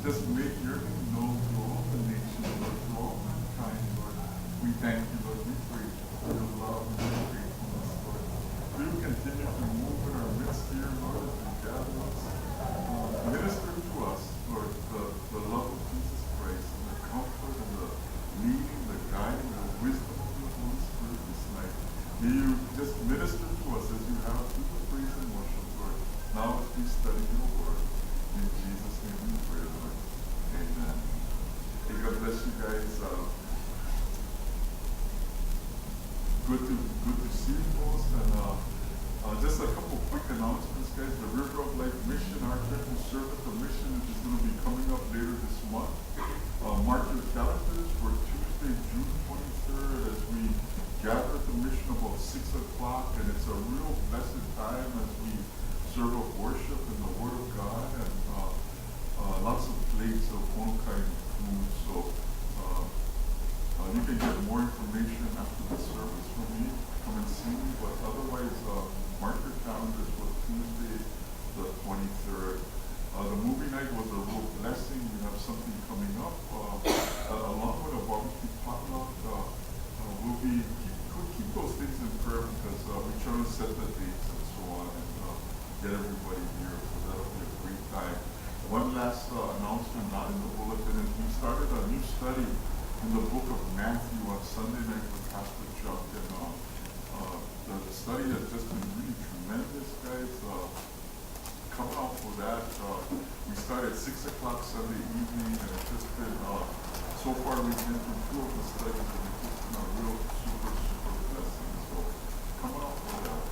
just make your name known to all the nations, Lord, to all mankind, Lord. We thank you, Lord. We pray for your love and your faithfulness, Lord. Do continue to move in our midst here, Lord, as we gather us. Minister to us, Lord, the love of Jesus Christ and the comfort and the leading, the guiding, the wisdom of your Holy Spirit this night. May you just minister to us as you have through the praise and worship, Lord. Now as we study your word, in Jesus' name we pray, Lord. Amen. Hey, God bless you guys. Good to see you folks. And just a couple quick announcements, guys. The River of Life Mission, our Christian Service of Mission, is going to be coming up later this month. Mark your calendars for Tuesday, June 23rd, as we gather at the mission about 6 o'clock, and it's a real blessed time as we serve of worship in the Word of God, and lots of plates of all kind of food. So you can get more information after the service from me. Come and see me, but otherwise, mark your calendars for Tuesday, the 23rd. The movie night was a real blessing. We have something coming up along with a barbecue potluck. We'll keep those things in prayer because we're trying to set the dates and so on and get everybody here. So that'll be a great time. One last announcement, not in the bulletin, is we started a new study in the book of Matthew on Sunday night with Pastor Chuck, and the study has just been really tremendous, guys. Come out for that. We started at 6 o'clock Sunday evening, and it's just been, so far we've been through 2 of the studies, and it's just been a real super blessing. So come out for that.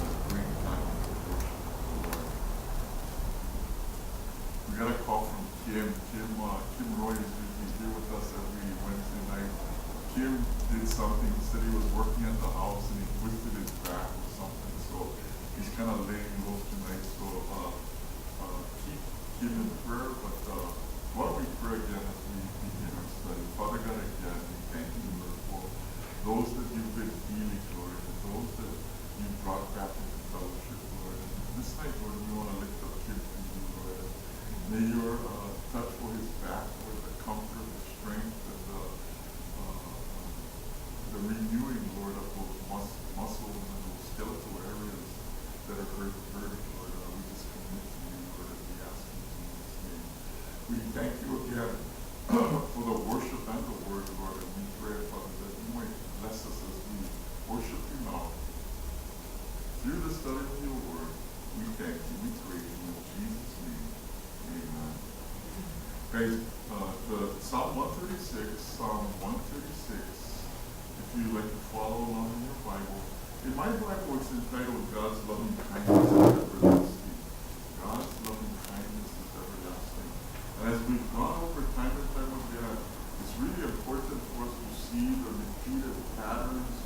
It's a great time to worship the Lord. We got a call from Kim. Kim Roy is usually here with us every Wednesday night. Kim did something. He said he was working at the house and he twisted his back or something. So he's kind of laying low tonight. So keep Kim in prayer. But why don't we pray again as we begin our study? Father God, again, we thank you, Lord, for those that you've been healing, Lord, and those that you brought back into fellowship, Lord. And this night, Lord, we want to lift up Kim to you, Lord. May your touch for his back, Lord, the comfort, the strength, and the renewing, Lord, of those muscles and those skeletal areas that are hurting, Lord. We just commit to you, Lord, as we ask in Jesus' name. We thank you again for the worship and the word, Lord, and we pray, Father, that you might bless us as we worship you now. Through the study of your word, we thank you, we praise you in Jesus' name. Amen. Guys, the Psalm 136, if you'd like to follow along in your Bible. In my Bible, it's entitled God's Loving Kindness is Everlasting. God's loving kindness is everlasting. And as we've gone over time and time again, it's really important for us to see the repeated patterns,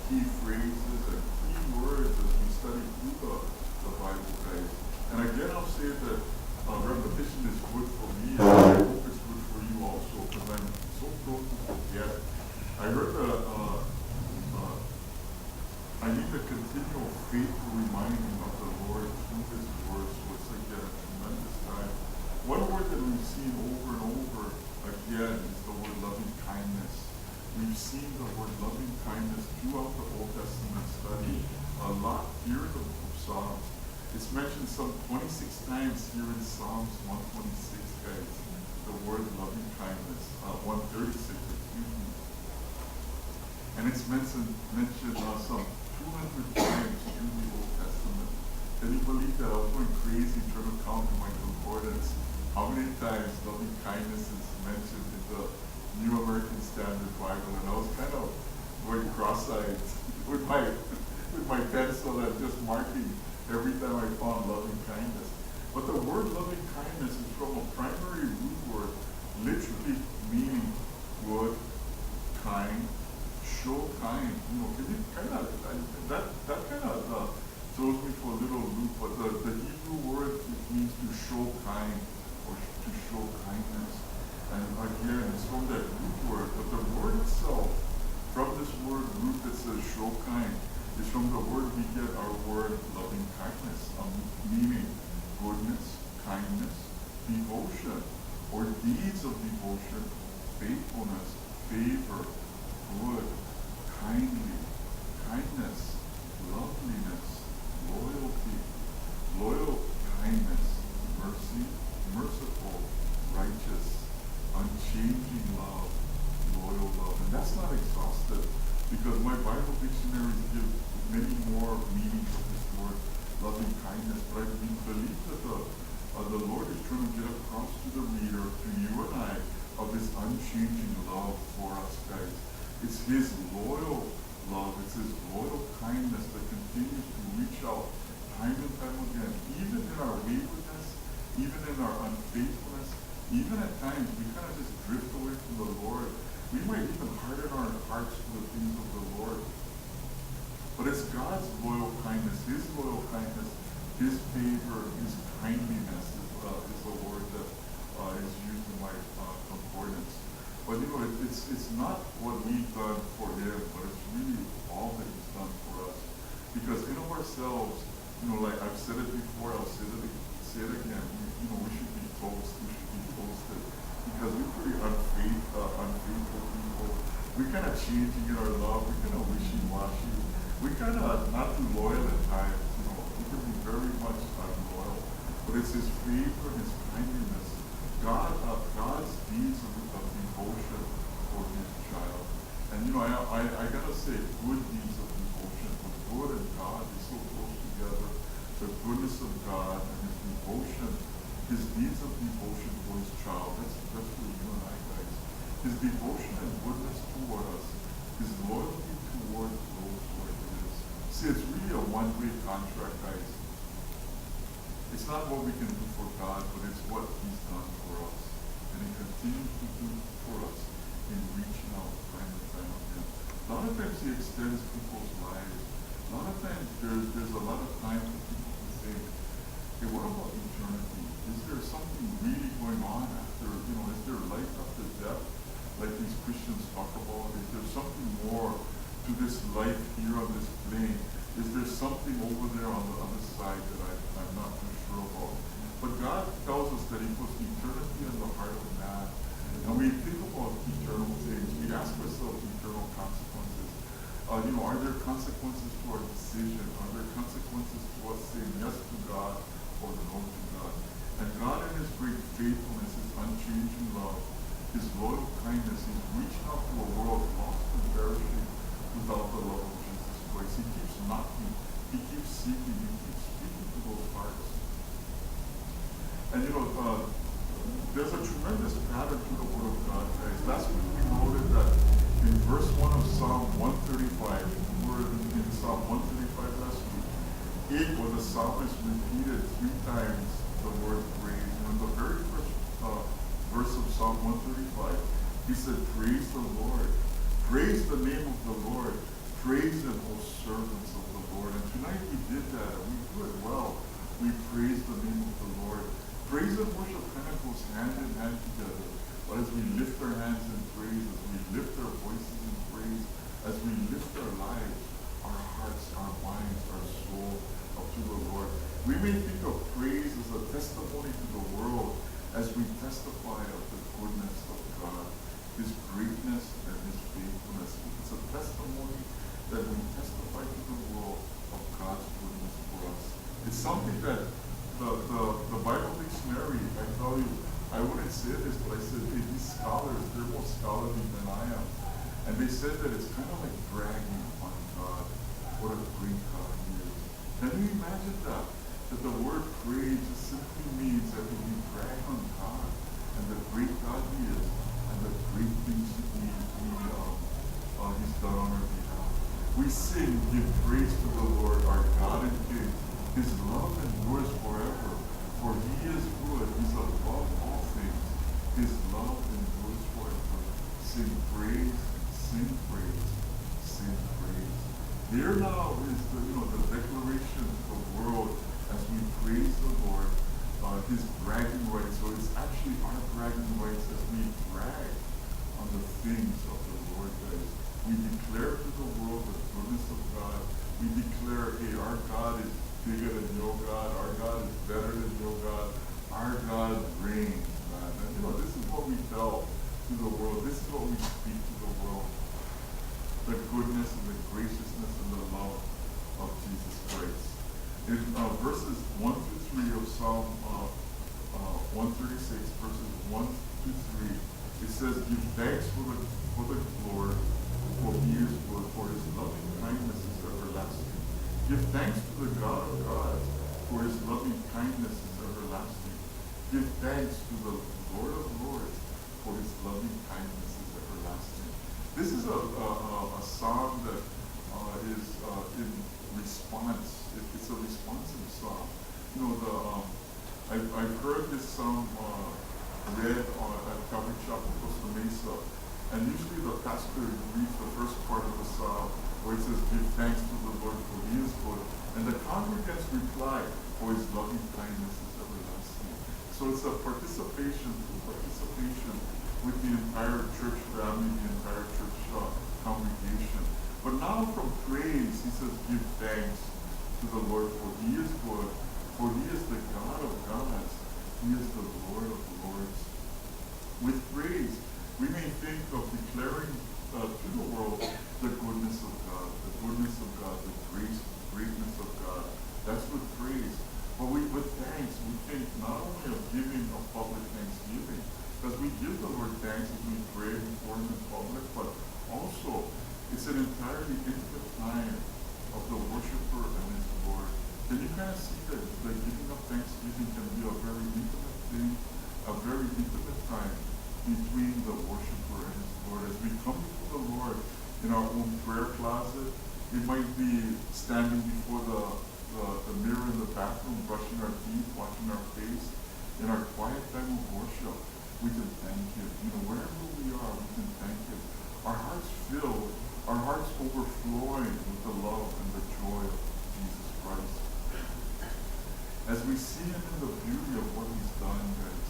key phrases, and key words as we study through the Bible, guys. And again, I'll say that repetition is good for me, and I hope it's good for you also, because I'm so prone to forget. I heard I need a continual faithful reminding of the Lord through His Word, so it's again a tremendous time. One word that we've seen over and over again is the word loving kindness. We've seen the word loving kindness throughout the Old Testament study a lot here in the book of Psalms. It's mentioned some 26 times here in Psalms 126, guys, the word loving kindness, 136, excuse me. And it's mentioned some 200 times in the Old Testament. Can you believe that? I was going crazy trying to count in my concordance how many times loving kindness is mentioned in the New American Standard Bible, and I was kind of going cross-eyed with my pencil and just marking every time I found loving kindness. But the word loving kindness is from a primary root word, literally meaning good, kind, show kind. You know, can you kind of that kind of throws me for a little loop. But the Hebrew word, it means to show kind or to show kindness. And again, it's from that root word. But the word itself, from this word root that says show kind, is from the word we get our word loving kindness, meaning goodness, kindness, even at times we kind of just drift away from the Lord. We might even harden our hearts to the things of the Lord. But it's God's loyal kindness, His His favor, His kindliness is the word that is used in my concordance. But it's not what we've done for Him, but it's really all that He's done for us. Because in of ourselves, like I've said it before, I'll say it again. We should be toasted. We should be toasted because we're pretty unfaithful people. We're kind of changing in our love. We're kind of wishy-washy. We're kind of not too loyal at times. We can be very much unloyal. But it's His favor, His kindness, God's deeds of devotion for His child. And I gotta say, good deeds of devotion. The good and God is so close together. The goodness of God and His devotion, His deeds of devotion for His child. That's for you and I, guys. His devotion and goodness toward us. His loyalty toward those who are His. See, it's really a one-way contract, guys. It's not what we can do for God, but it's what He's done for us. And He continues to do for us in reaching out time and time again. A lot of times He extends people's lives. A lot of times there's a lot of time for people to think, hey, what about eternity? Is there something really going on after, is there life after death? Like these Christians talk about, is there something more to this life here on this plane? Is there something over there on the other side that I'm not too sure about? But God tells us that He puts eternity in the heart of man. And we think about eternal things. We ask ourselves eternal consequences. Are there consequences to our decision? Are there consequences to us saying yes to God or no to God? And God in His great faithfulness, His unchanging love, His loyal kindness, He's reaching out to a world lost and perishing without the love of Jesus Christ. He keeps knocking. He keeps seeking. He keeps speaking to those hearts. And there's a tremendous pattern to the Word of God, guys. Last week we noted that in verse 1 of Psalm 135, we were in Psalm 135 last week, where the psalmist repeated 3 times the word praise. And in the very first verse of Psalm 135, he said, praise the Lord. Praise the name of the Lord. Praise Him, O servants of the Lord. And tonight we did that, and we do it well. We praise the name of the Lord. Praise and worship kind of goes hand in hand together. But as we lift our hands in praise, as we lift our voices in praise, as we lift our lives, our hearts, our minds, our soul up to the Lord, we may think of praise as a testimony to the world as we testify of the goodness of God, His greatness and His faithfulness. It's a testimony that we testify to the world of God's goodness for us. It's something that the Bible dictionary, I tell you, I wouldn't say this, but I said, hey, these scholars, they're more scholarly than I am. And they said that it's kind of like bragging on God. What a great God He is. Can you imagine that? That the word praise just simply means that we brag on God and the great God He is and the great things He's done on our behalf. We sing, give praise to the Lord, our God and King. His love endures forever, for He is good. He's above all things. His love endures forever. Sing praise, sing praise, sing praise. Here now is the declaration to the world as we praise the Lord, His bragging rights. So it's actually our bragging rights as we brag on the things of the Lord, guys. We declare to the world the goodness of God. We declare, hey, our God is bigger than your God. Our God is better than your God. Our God reigns, man. And this is what we tell to the world. This is what we speak to the world. The goodness and the graciousness and the love of Jesus Christ. In verses 1 to 3 of Psalm 136, verses 1 to 3, it says, give thanks for the Lord, for He is good, for His loving kindness is everlasting. Give thanks to the God of gods, for His loving kindness is everlasting. Give thanks to the Lord of lords, for His loving kindness is everlasting. This is a psalm that is in response. It's a responsive psalm. I've heard this psalm read at Calvary Chapel, Costa Mesa. And usually the pastor reads the first part of the psalm where it says, "Give thanks to the Lord for he is good." And the congregants reply, "For his loving kindness is everlasting." So it's a participation with the entire church family, the entire church congregation. But now from praise, he says, "Give thanks to the Lord, for he is good, for he is the God of gods, he is the Lord of lords." With praise, we may think of declaring to the world the goodness of God, the greatness of God. That's with praise. But with thanks, we think not only of giving a public thanksgiving, because we give the Lord thanks as we pray before him in public, but also it's an entirely intimate time of the worshiper and his Lord. Can you kind of see that the giving of thanksgiving can be a very intimate thing, a very intimate time between the worshiper and his Lord? As we come before the Lord in our own prayer closet, it might be standing before the mirror in the bathroom, brushing our teeth, washing our face. In our quiet time of worship, we can thank him. Wherever we are, we can thank him. Our hearts filled, our hearts overflowing with the love and the joy of Jesus Christ. As we see him in the beauty of what he's done, guys,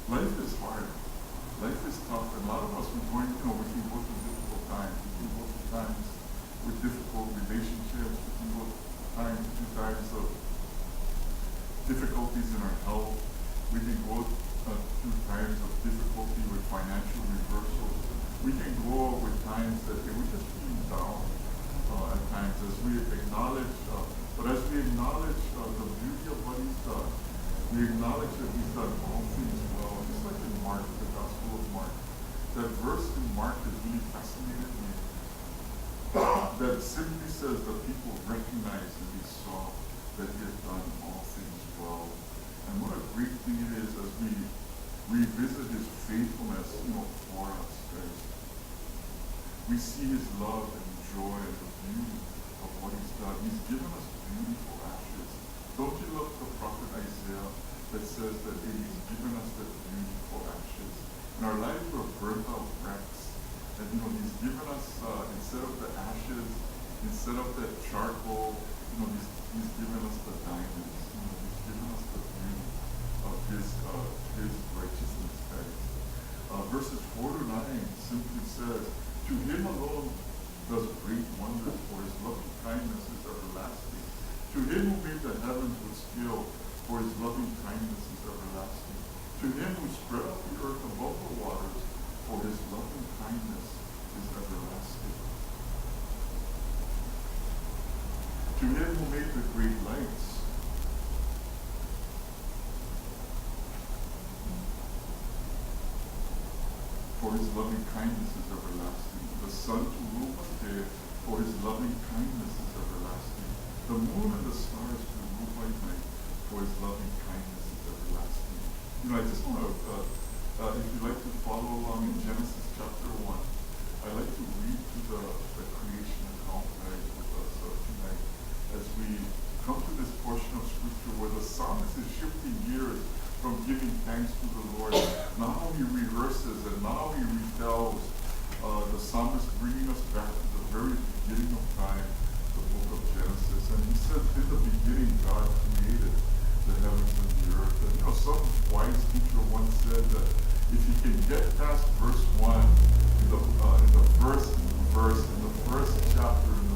life is hard. Life is tough. And a lot of us, we can go through difficult times. We can go through times with difficult relationships. We can go through times of difficulties in our health. We can go through times of difficulty with financial reversals. We can go with times that we just feel down at times as we acknowledge, the beauty of what he's done. We acknowledge that he's done all things well. Just like in Mark, the Gospel of Mark. That verse in Mark has really fascinated me. That simply says that people recognized and they saw that he had done all things well. And what a great thing it is as we revisit his faithfulness, for us, guys. We see his love and joy and the beauty of what he's done. He's given us beautiful ashes. Don't you love the prophet Isaiah that says that he's given us the beautiful ashes? In our lives we're burnt out wrecks. And he's given us, instead of the ashes, instead of that charcoal, he's given us the diamonds. He's given us the beauty of his righteousness, guys. Verses 4 to 9 simply says, "To him alone does great wonders, for his loving kindness is everlasting. To him who made the heavens with skill, for his loving kindness is everlasting. To him who spread out the earth above the waters, for his loving kindness is everlasting. To him who made the great lights, for his loving kindness is everlasting. The sun to rule by day, for his loving kindness is everlasting. The moon and the stars to rule by night, for his loving kindness is everlasting." I just want to, if you'd like to follow along in Genesis chapter 1, I'd like to read through the creation account with us tonight as we come to this portion of Scripture where the psalmist is shifting gears from giving thanks to the Lord. Now he rehearses and now he retells the psalmist bringing us back to the very beginning of time, the book of Genesis. And he said, in the beginning God created the heavens and the earth. And some wise teacher once said that if you can get past verse 1 in the first chapter in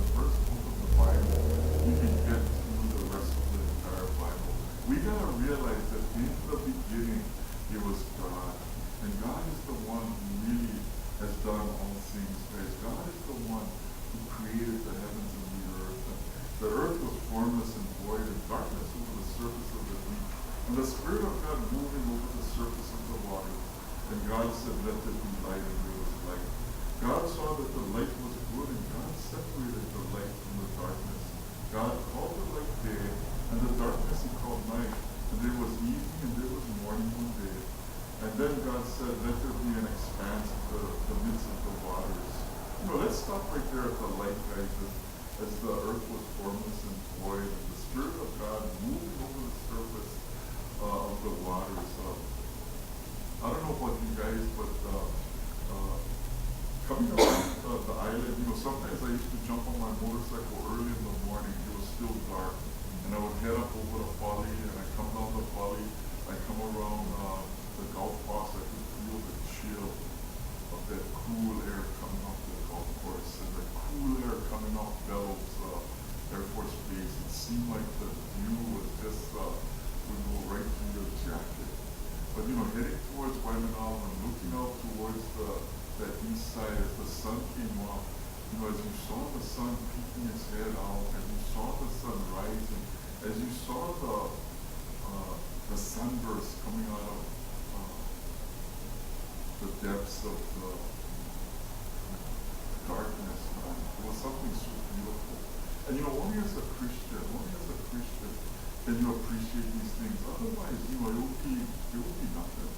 motorcycle early in the morning. It was still dark. And I would head up over the folly, and I come down the folly. I come around the golf course. I could feel the chill of that cool air coming off the golf course, and the cool air coming off Bellows Air Force Base. It seemed like the view was just would go right through your jacket. But heading towards Waimanalo and looking out towards that east side as the sun came up, as you saw the sun peeking its head out, as you saw the sun rising, as you saw the sunburst coming out of the depths of the darkness, man, it was something so beautiful. And only as a Christian, can you appreciate these things. Otherwise, it would be nothing.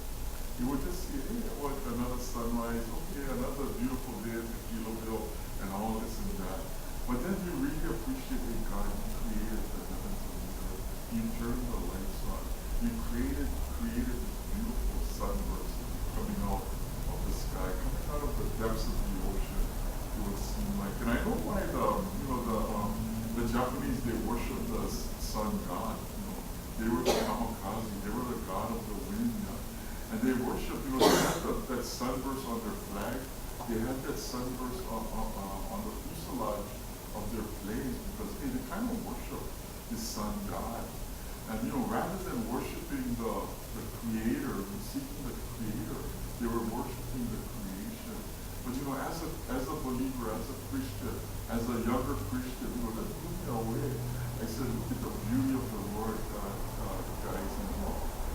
You would just see, hey, what, another sunrise, okay, another beautiful day at the Kiloville, and all this and that. But then you really appreciate, hey, God, you created the heavens and the earth. You turned the lights on. You created this beautiful sunburst coming out of the sky, coming out of the depths of the ocean, it would seem like. And I know why the Japanese, they worship the sun god. They were the kamikaze, they were the god of the wind. And they worship, they had that sunburst on their flag. They had that sunburst on the fuselage of their planes because they kind of worship the sun god. And rather than worshiping the creator, seeking the creator, they were worshiping the creation. But as a believer, as a Christian, as a younger Christian, that blew me away. I said, look at the beauty of the Lord, guys.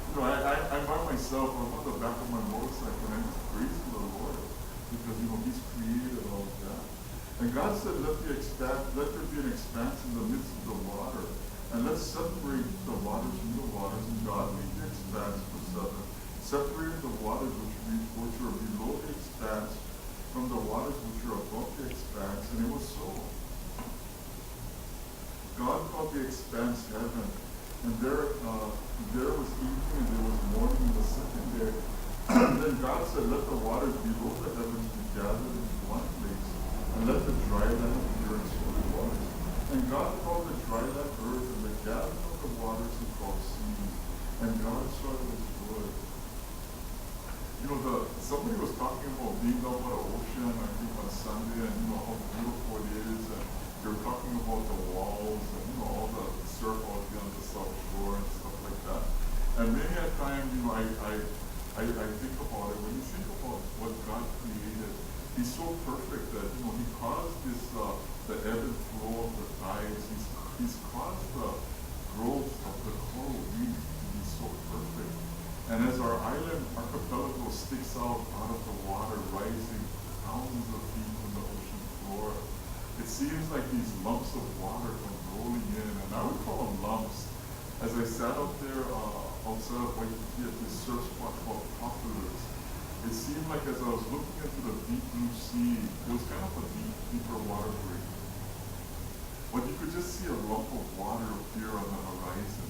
And I'm by myself. I'm on the back of my motorcycle, and I'm just praising the Lord because He's created all of that. And God said, let there be an expanse in the midst of the water, and let's separate the waters from the waters. And God made the expanse for 7, separated the waters which were below the expanse from the waters which were above the expanse, and it was so. God called the expanse heaven, and there was evening and there was morning in the second day. Then God said, let the waters below the heavens be gathered in one place, and let the dry land appear in swollen waters. And God called the dry land earth, and the gathering of the waters He called seas. And God saw it was good. Somebody was talking about being down by the ocean, I think on Sunday, and how beautiful it is, and they were talking about the walls and all the surf out here on the South Shore and stuff like that. And many a time, I think about it. When you think about what God created, He's so perfect that He caused this the ebb and flow of the tides. He's caused the growth of the coral reef to be so perfect. And as our island archipelago sticks out of the water, rising thousands of feet from the ocean floor, it seems like these lumps of water come rolling in, and I would call them lumps. As I sat up there outside of Waikiki at this surf spot called Populars, it seemed like as I was looking into the deep blue sea, it was kind of a deeper water break. But you could just see a lump of water appear on the horizon.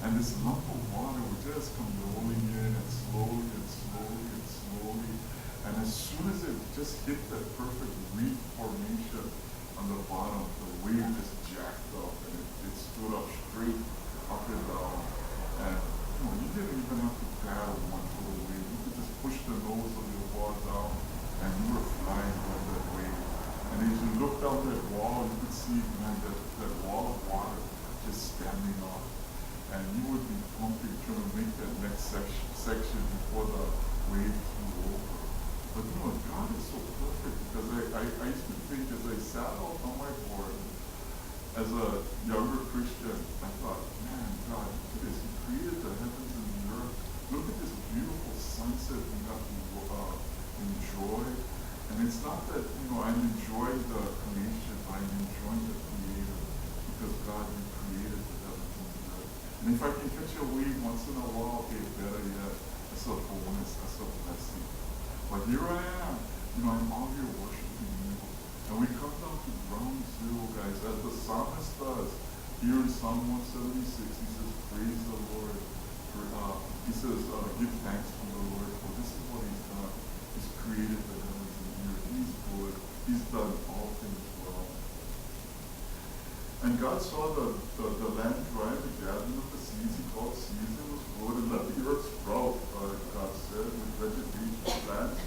And this lump of water would just come rolling in, and slowly and slowly and slowly. And as soon as it just hit that perfect reef formation on the bottom, the wave just jacked up, and it stood up straight up and down. And you didn't even have to paddle one for the wave. You could just push the nose of your board down, and you were flying with that wave. And as you looked down that wall, you could see, man, that wall of water just standing up. And you would be pumping, trying to make that next section before the wave flew over. But God is so perfect, because I used to think as I sat out on my board, as a younger Christian, I thought, man, God, look at this. He created the heavens and the earth. Look at this beautiful sunset we got to enjoy. And it's not that, I'm enjoying the creation, but I'm enjoying the Creator, because God, you created the heavens and the earth. And if I can catch a wave once in a while, okay, better yet. That's a bonus, that's a blessing. But here I am, I'm out here worshiping you. And we come down to ground zero, guys, as the psalmist does. Here in Psalm 176, he says, praise the Lord. He says, give thanks to the Lord, for this is what He's done. He's created the heavens and the earth. He's good. He's done all things well. And God saw the land dry, the gathering of the seeds he called seeds, it was good, and let the earth sprout, God said, with vegetation, plants,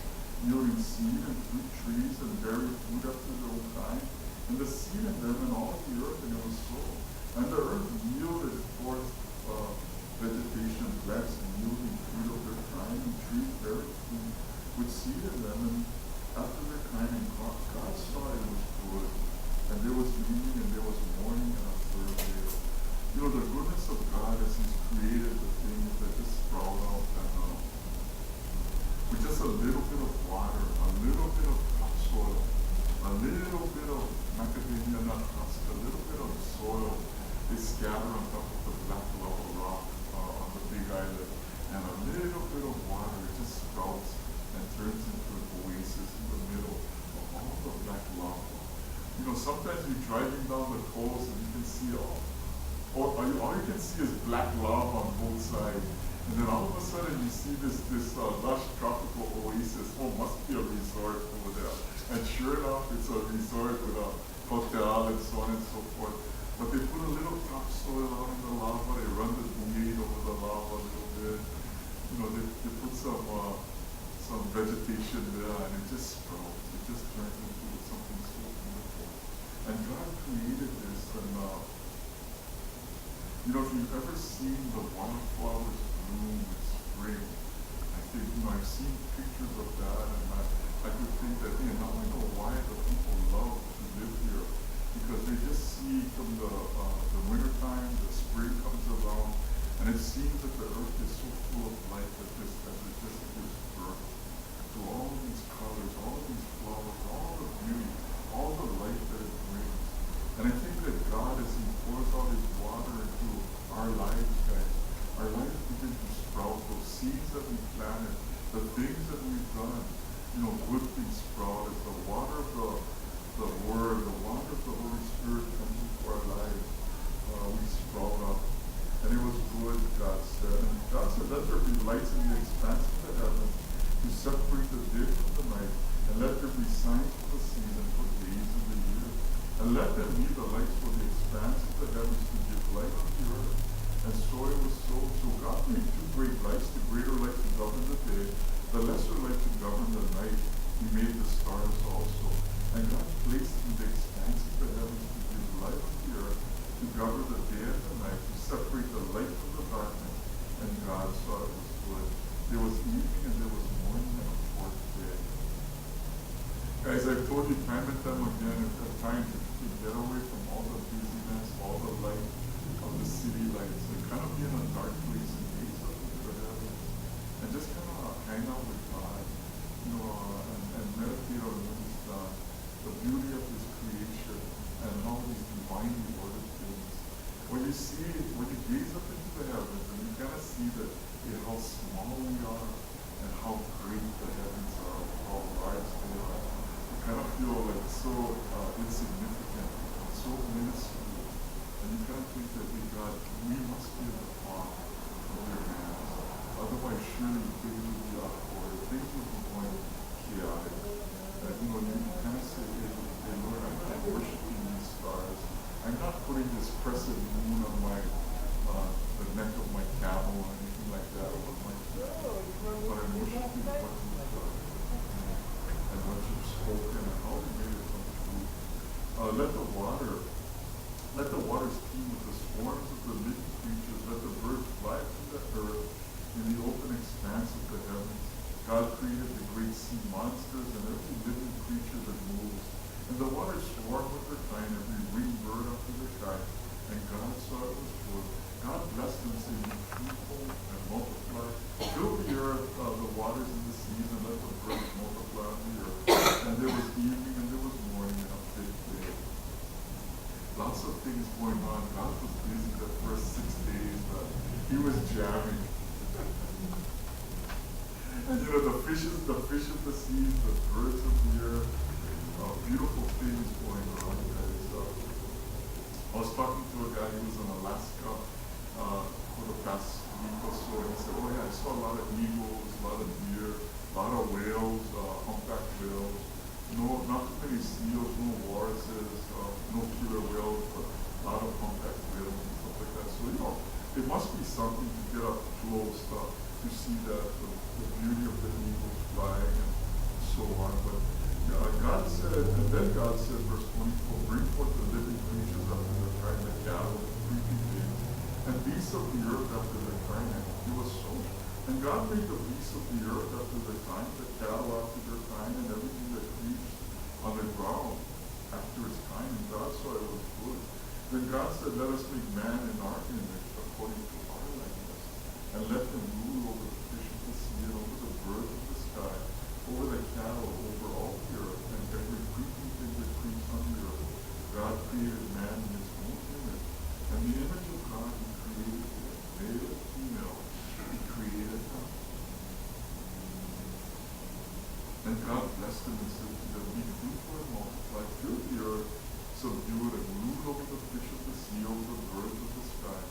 yielding seed and fruit trees, and bearing fruit after their own kind, and the seed in them and all the earth, and it was so. And the earth yielded forth vegetation, plants yielding fruit of their kind, and trees bearing fruit with seed in them, and after their kind, and God saw it was good. And there was evening and there was morning and a third day. You know, the goodness of God as He's created the things that just sprout out and with just a little bit of water, a little bit of topsoil, a little bit of macadamia nut husk, a little bit of soil is scattered on top of the black lava rock on the Big Island, and a little bit of water, it just sprouts and turns into an oasis in the middle of all the black lava. You know, sometimes you're driving down the coast and you can see all you can see is black lava on both sides. And then all of a sudden you see this lush tropical oasis. Oh, must be a resort over there. And sure enough, it's a resort with a hotel and so on and so forth. But they put a little topsoil out in the lava, they run the blade over the lava a little bit. You know, they put some vegetation there and it just sprouts. It just turns into something so beautiful. And God created this, and you know, if you've ever seen the wildflowers bloom in spring, I think, you know, I've seen pictures of that, and I could think that, hey, now I know why the people love to live here, because they just see from the wintertime, the spring comes around, and it seems that the earth is so full of life that it just gives birth to all of these colors, all of these flowers, all the beauty, all the life that it brings. And I think that God, as He pours out His water into our lives, guys, our lives begin to sprout. Those seeds that we planted, the things that we've done, you know, good things sprout. As the water of the Word, the water of the Holy Spirit comes into our lives, we sprout up. And it was good, God said. And God said, let there be lights in the expanse of the heavens to separate the day from the night, and let there be signs for the season, for days in the year. And let them be the lights for the expanse of the heavens to give light on the earth. And so it was so. So God made two great lights, the greater light to govern the day, the lesser light to govern the night. He made the stars also. And God placed in the expanse of the heavens to give light on the earth, to govern the day and the night, to separate the light from the darkness. And God saw it was good. There was evening and there was morning and a fourth day. Guys, I've told you time and time again, at times if you can get away from all the busyness, all the light of the city lights, and kind of be in a dark place and gaze up into the heavens, and just kind of hang out with God, you know, and meditate on the beauty of His creation and how He's divinely ordered things. When you gaze up into the heavens, and you kind of see that how small we are and how great the heavens are, how large they are, you kind of feel like so insignificant, so minuscule, and you kind of think that, hey God, we must be in the palm of your hands. Otherwise, surely things will be out of order, things will be going chaotic. And you know, you kind of say, hey Lord, I'm not worshiping these stars. I'm not putting this crescent moon on the neck of my camel or anything like that, or my feet, but I'm worshiping what You've done and what You've spoken and how You made it come true. Let the waters teem with the swarms of the living creatures. Let the birds fly through the earth in the open expanse of the heavens. God created the great sea monsters and every living creature that moves. And the waters swarm with their kind, every winged bird after their kind. And God saw it was good. God blessed them, saying, be fruitful and multiply. Fill the earth, the waters and the seas, and let the birds multiply on the earth. And there was evening and there was morning and a fifth day. Lots of things going on. God was busy the first 6 days, but He was jamming. And you know, the fish of the seas, the birds of the earth, beautiful things going on, guys. I was talking to a guy who was in Alaska for the past week or so, and he said, oh yeah, I saw a lot of eagles, a lot of deer, a lot of whales, humpback whales, not too many seals, no walruses, no killer whales, but a lot beasts of the earth after their kind, and it was so. And God made the beasts of the earth after their kind, the cattle after their kind, and everything that creeps on the ground after its kind. And God saw it was good. Then God said, let us make man in our image according to our likeness, and let them rule over the fish of the sea, and over the birds of the sky, over the cattle, over all the earth, and every creeping thing that creeps on the earth. God created man in his own image, and the image of God he created him, male and female, he created them. And God blessed them and said to them, be fruitful and multiply, fill the earth, subdue it, and rule over the fish of the sea, over the birds of the sky.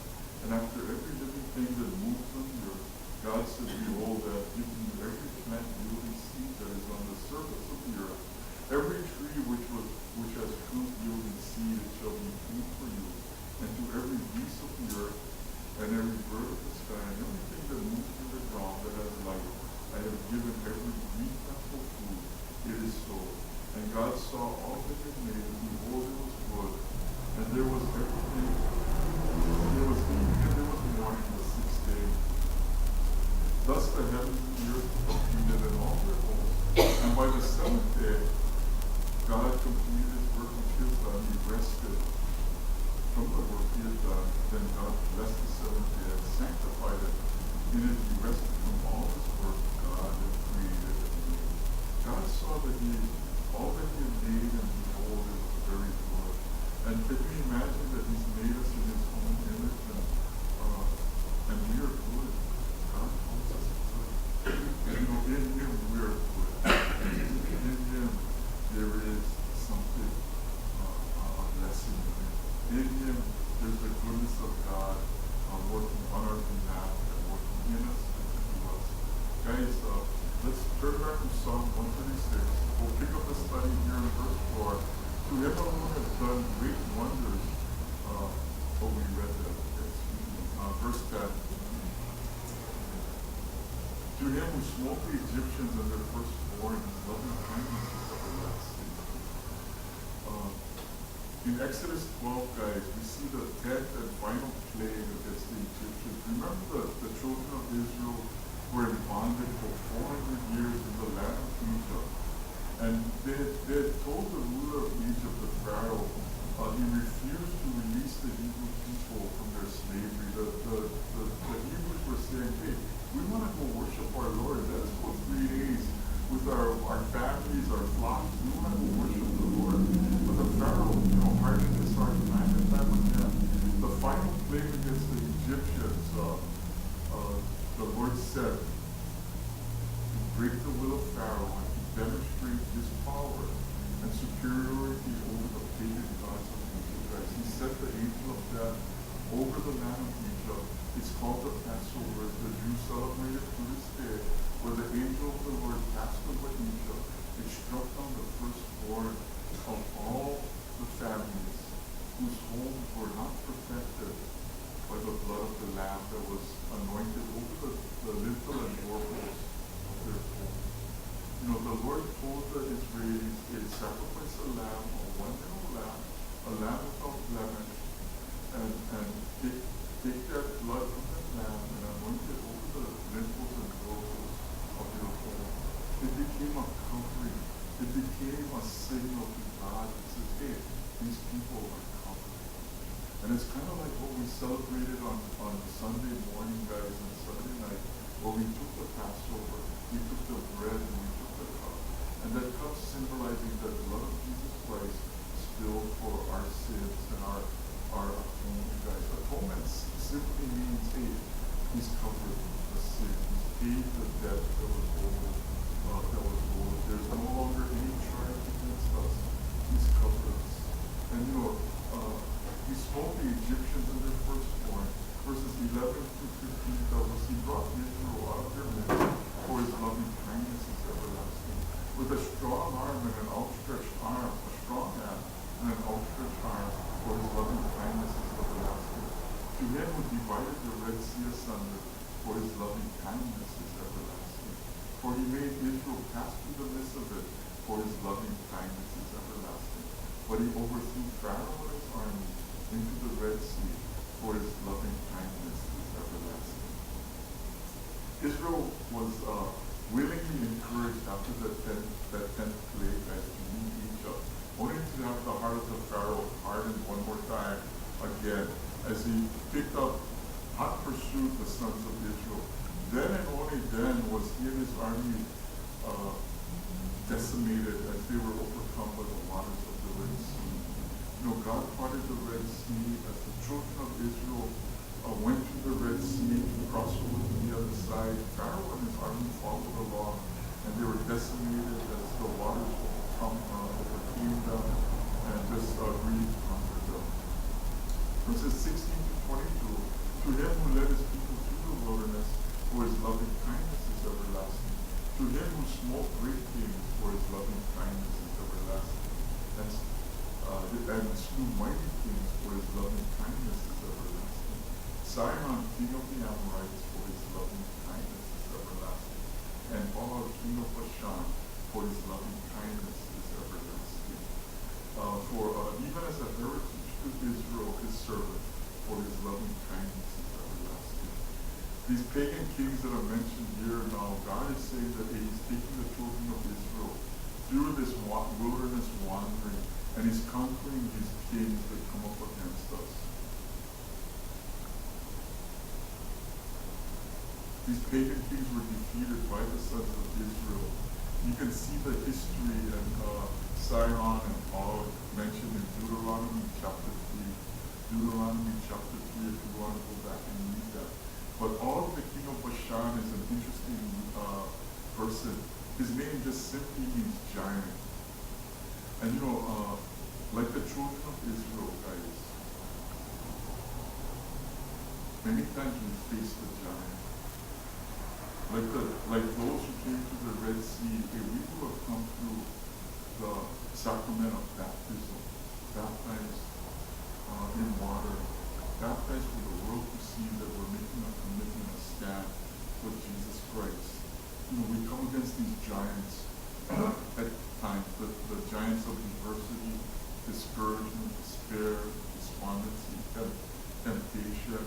And after every living thing that moves on the earth, God said, behold, I have given you every plant yielding seed that is on the surface of the earth, every tree which has fruit yielding seed, it shall be food for you, and to every beast of the earth, and every bird of the sky, and everything that moves through the ground that has life, I have given every green plant for food. It is so. And God saw all that he had made, and behold, it was good. And there was everything, there was evening, and there was morning, the sixth day. Thus the heavens and the earth completed, and all their hosts. And by the seventh day, God completed his work which he had done. He rested from the work he had done. Then God blessed the seventh day and sanctified it. In it he rested from all his work God had created and made. God saw that all that he had made, and behold, it was very good. And can you imagine that he's made us in his own image, and we are good? God calls us good. In him we are good. In him there is something, a blessing in him. In him there's the goodness of God working on our behalf and working in us and through us. Guys, let's turn back to Psalm 136. We'll pick up the study here in verse 4. To him alone has done great wonders. We read that. Verse 10. To him who smote the Egyptians and their firstborn, his loving kindness is everlasting. In Exodus 12, guys, we see the 10th and final plague against the Egyptians. Remember the children of Israel were in bondage for 400 years in the land of Egypt. And they had told the ruler of Egypt, the Pharaoh, he refused to release the Hebrew people from their slavery. The Hebrews were saying, hey, we want to go worship our Lord. Let us go 3 days with our families, our flocks. We want to go worship the Lord. But the Pharaoh, hardened his heart time and time again. The final plague against the Egyptians, the Lord said, to break the will of Pharaoh and to demonstrate his power and superiority over the pagan gods of Egypt. He sent the angel of death over the land of Egypt. It's called the Passover. The Jews celebrate it to this day, where the angel of the Lord passed over Egypt. It struck down the firstborn of all the families whose homes were not protected by the blood of the lamb that was anointed over the lintel and doorposts of their home. The Lord told the Israelis, they sacrifice a lamb, a one-year-old lamb, a lamb without blemish, and take that blood from that lamb and anoint it over the lintels and doorposts of your home. It became a covering. It became a signal to God that says, hey, these people are covered. And it's kind of like what we celebrated on Sunday morning, guys, and Sunday night, where we took the Passover, we took the bread, and we took the cup. And that cup symbolizing the blood of Jesus Christ spilled for our sins and our atonement, guys. Atonement simply means, hey, he's covered the sin. He's paid the debt that was owed. There's no longer any charge against us. He's covered us. And he smote the Egyptians and their firstborn. Verses 11 to 15 tells us he brought Israel out of their midst, for his loving kindness is everlasting. With a strong arm and an outstretched arm, a strong hand and an outstretched arm, for his loving kindness is everlasting. To him who divided the Red Sea asunder, for his loving kindness is everlasting. For he made Israel pass through the midst of it, for his loving kindness is everlasting. But he overthrew Pharaoh and his army into the Red Sea, for his loving kindness as he picked up hot pursuit the sons of Israel. Then and only then was he and his army decimated as they were overcome by the waters of the Red Sea. God parted the Red Sea as the children of Israel went through the Red Sea to cross over to the other side. Pharaoh and his army followed along, and they were decimated as the waters overcame them and just breathed under them. Verses 16 to 22, to him who led his people through the wilderness, for his loving kindness is everlasting. To him who smote great kings, for his loving kindness is everlasting. And slew mighty kings, for his loving kindness is everlasting. Sihon, king of the Amorites, for his loving kindness is everlasting. And Og, king of Bashan, for his loving kindness is everlasting. Even as a heritage to Israel, his servant, for his loving kindness is everlasting. These pagan kings that are mentioned here now, God is saying that he's taking the children of Israel through this wilderness wandering, and he's conquering these kings that come up against us. These pagan kings were defeated by the sons of Israel. You can see the history and Sihon and Og mentioned in Deuteronomy chapter 3. Deuteronomy chapter 3, if you want to go back and read that. But Og, the king of Bashan, is an interesting person. His name just simply means giant. And like the children of Israel, guys, many times we face the giant. Like those who came to the Red Sea, we will have come through the sacrament of baptism, baptized in water, baptized for the world to see that we're making a commitment, a stand with Jesus Christ. We come against these giants at times, the giants of adversity, discouragement, despair, despondency, temptation.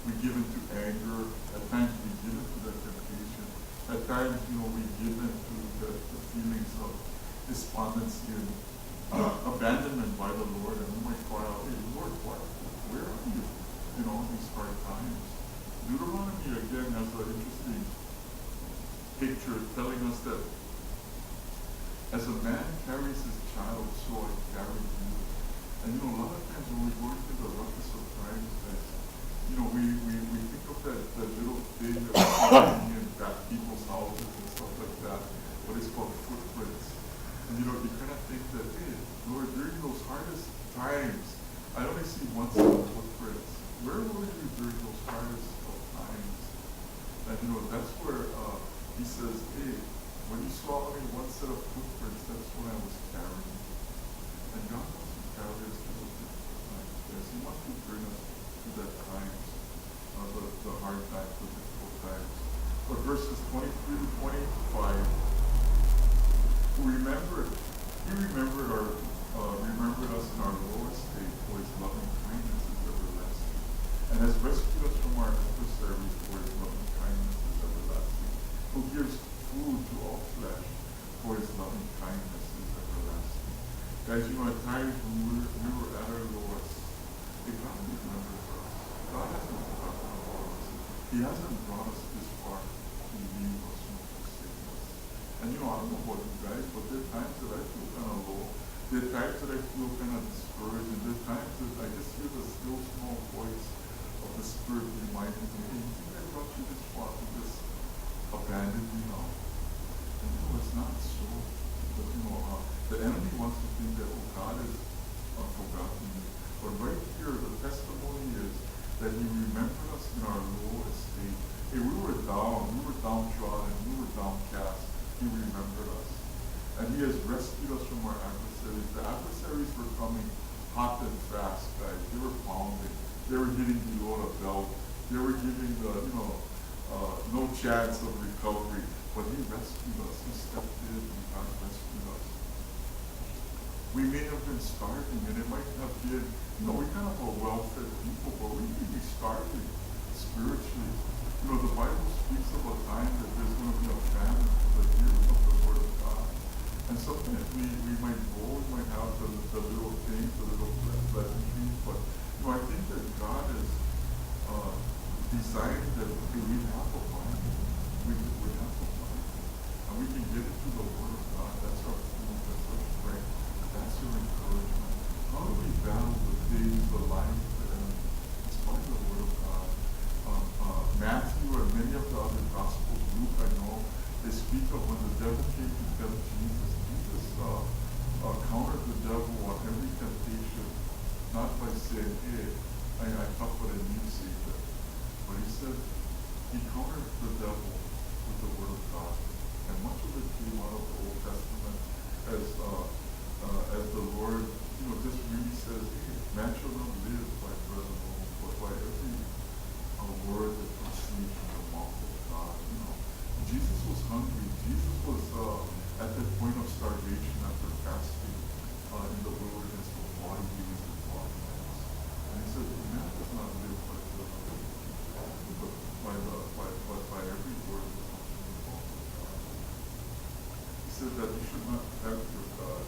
We give into anger. At times we give into that temptation. At times, we give into the feelings of despondency and abandonment by the Lord. And we might cry out, hey, Lord, where are you? These hard times. Deuteronomy, again, has an interesting picture telling us that as a man carries his child, so I carry you. And a lot of times when we go into the ruckus of times, we think of that little thing that we're seeing in back people's houses and stuff like that, what is called footprints. And you kind of think that, hey, Lord, during those hardest times, I only see one set of footprints. Where were you during those hardest of times? And that's where he says, hey, when you saw only one set of footprints, that's when I was carrying. And God wants to carry us through the difficult times. Yes, he wants to bring us through that times, the hard times, the difficult times. But verses 23 to 25, he remembered us in our lowest state, for his loving kindness is everlasting, and has rescued us from our adversaries, for his loving kindness is everlasting, who gives food to all flesh, for his loving kindness is everlasting. Guys, at times when we were at our lowest, God remembers us. God hasn't forgotten about us. He hasn't brought us this far to leave us and forsake us. And I don't know about you guys, but there are times that I feel kind of low. There are times that I feel kind of discouraged, and there are times that I just hear the still small voice of the Spirit reminding me, hey, you think I brought you this far to just abandon me now? And it's not so. But the enemy wants to think that, God has forgotten me. But right here, the testimony is that he remembered us in our lowest state. Hey, we were downtrodden, we were downcast. He remembered us. And he has rescued us from our adversaries. The adversaries were coming hot and fast, guys. They were pounding. They were hitting below the belt. They were giving no chance of recovery. But he rescued us. He stepped in and God rescued us. We may have been starving, and it might have been, we kind of are well-fed people, but we may be starving spiritually. The Bible speaks of a time that there's going to be a famine for the hearing of the Word of God. And sometimes we might have the little things, the little pleasantries, but I think sign that we have a mind. We have a mind. And we can get into the Word of God. That's our food, that's our strength, that's our encouragement. How do we battle the things, the life, and it's by the Word of God. Matthew and many of the other Gospels, Luke, I know, they speak of when the devil came to tempt Jesus. Jesus countered the devil on every temptation, not by saying, hey, I thought what I need to say that. But he said, he countered the devil with the Word of God. And much of it came out of the Old Testament as the Lord, just really says, hey, man shall not live by bread alone, but by every word that proceeds from the mouth of God. Jesus was hungry. Jesus was at that point of starvation after fasting in the wilderness for 40 years and 40 nights. And he said, man does not live by bread alone, but by every word that comes from the mouth of God. He said that you should not tempt your God.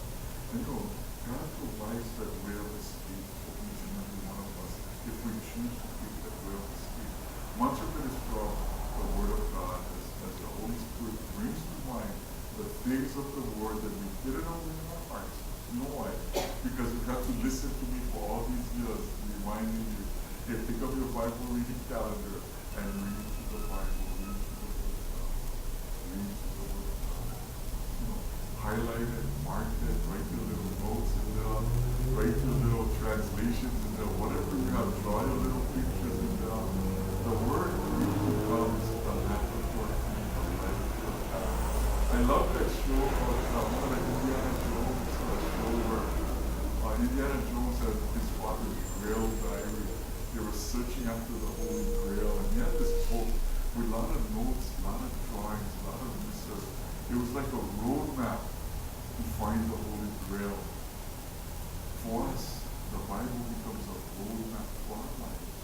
And God provides that way of escape for each and every one of us if we choose to take that way of escape. Much of it is from the Word of God as the Holy Spirit brings to mind the things of the Word that we didn't know in our hearts. You know why? Because you have to listen to me for all these years, reminding you, hey, pick up your Bible reading calendar and read through the Bible, read through the Word of God. Read through the Word of God. Highlight it, mark it, write your little notes in there, write your little translations in there, whatever you have, draw your little pictures in there. The Word really becomes a laboratory of life. I love that show of Indiana Jones, show where Indiana Jones and his father's Grail diary. They were searching after the Holy Grail, and he had this book with a lot of notes, a lot of drawings, a lot of research. It was like a roadmap to find the Holy Grail. For us, the Bible becomes a roadmap for our lives,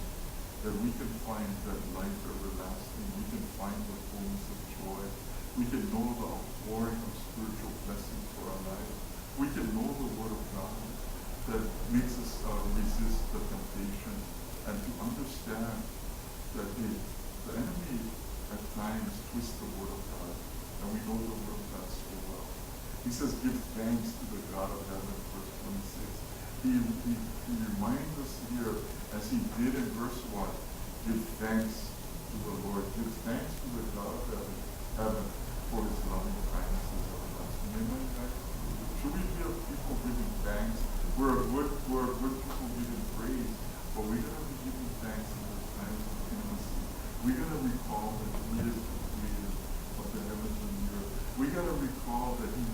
that we can find that life everlasting, we can find the fullness of joy, we can know the outpouring of spiritual blessings for our lives, we can know the Word of God that makes us resist the temptation, and to understand that the enemy at times twists the Word of God, and we know the Word of God so well. He says, give thanks to the God of heaven, verse 26. He reminds us here, as he did in verse 1, give thanks to the Lord. Give thanks to the God of heaven for his loving kindnesses everlasting. Amen, guys? Should we be a people giving thanks? We're a good people giving praise, but we're going to be giving thanks in the times of intimacy. We're going to recall that he is the creator of the heavens and the earth. We got to recall that he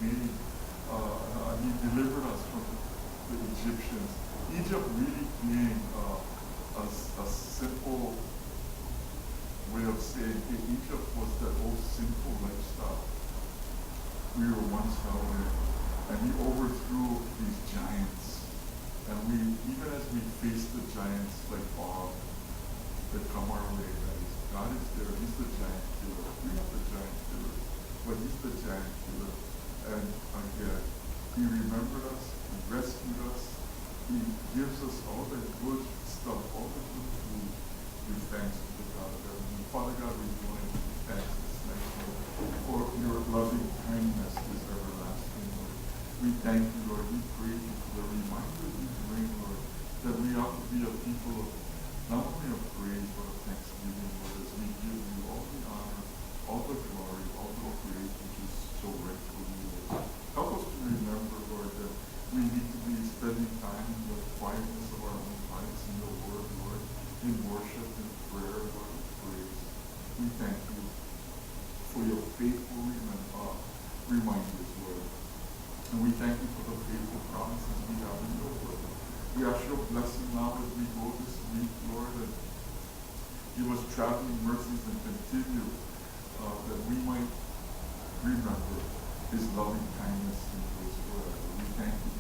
delivered us from the Egyptians. Egypt really being a simple way of saying, hey, Egypt was that old sinful lifestyle we were once held in. And he overthrew these giants. And even as we face the giants like Bob that come our way, God is there. He's the giant killer. We have the giant killer, but he's the giant killer. And again, he remembered us, he rescued us, he gives us all the good stuff, all the good food. Give thanks to the God of heaven. And Father God, we want to give you thanks this night, Lord, for your loving kindness is everlasting, Lord. We thank you, Lord. We praise you for the reminder you bring, Lord, that we ought to be a people of not only of praise, but of thanksgiving, Lord, as we give you all the honor, all the glory, all the praise, which is so rightfully yours. Help us to remember, Lord, that we need to be spending time in the quietness of our own hearts, in your word, Lord, in worship, in prayer, Lord, in praise. We thank you for your faithful reminders, Lord. And we thank you for the faithful promises we have in your word. We ask your blessing now as we go this week, Lord, and give us traveling mercies and continue that we might remember his loving kindness in his word. We thank you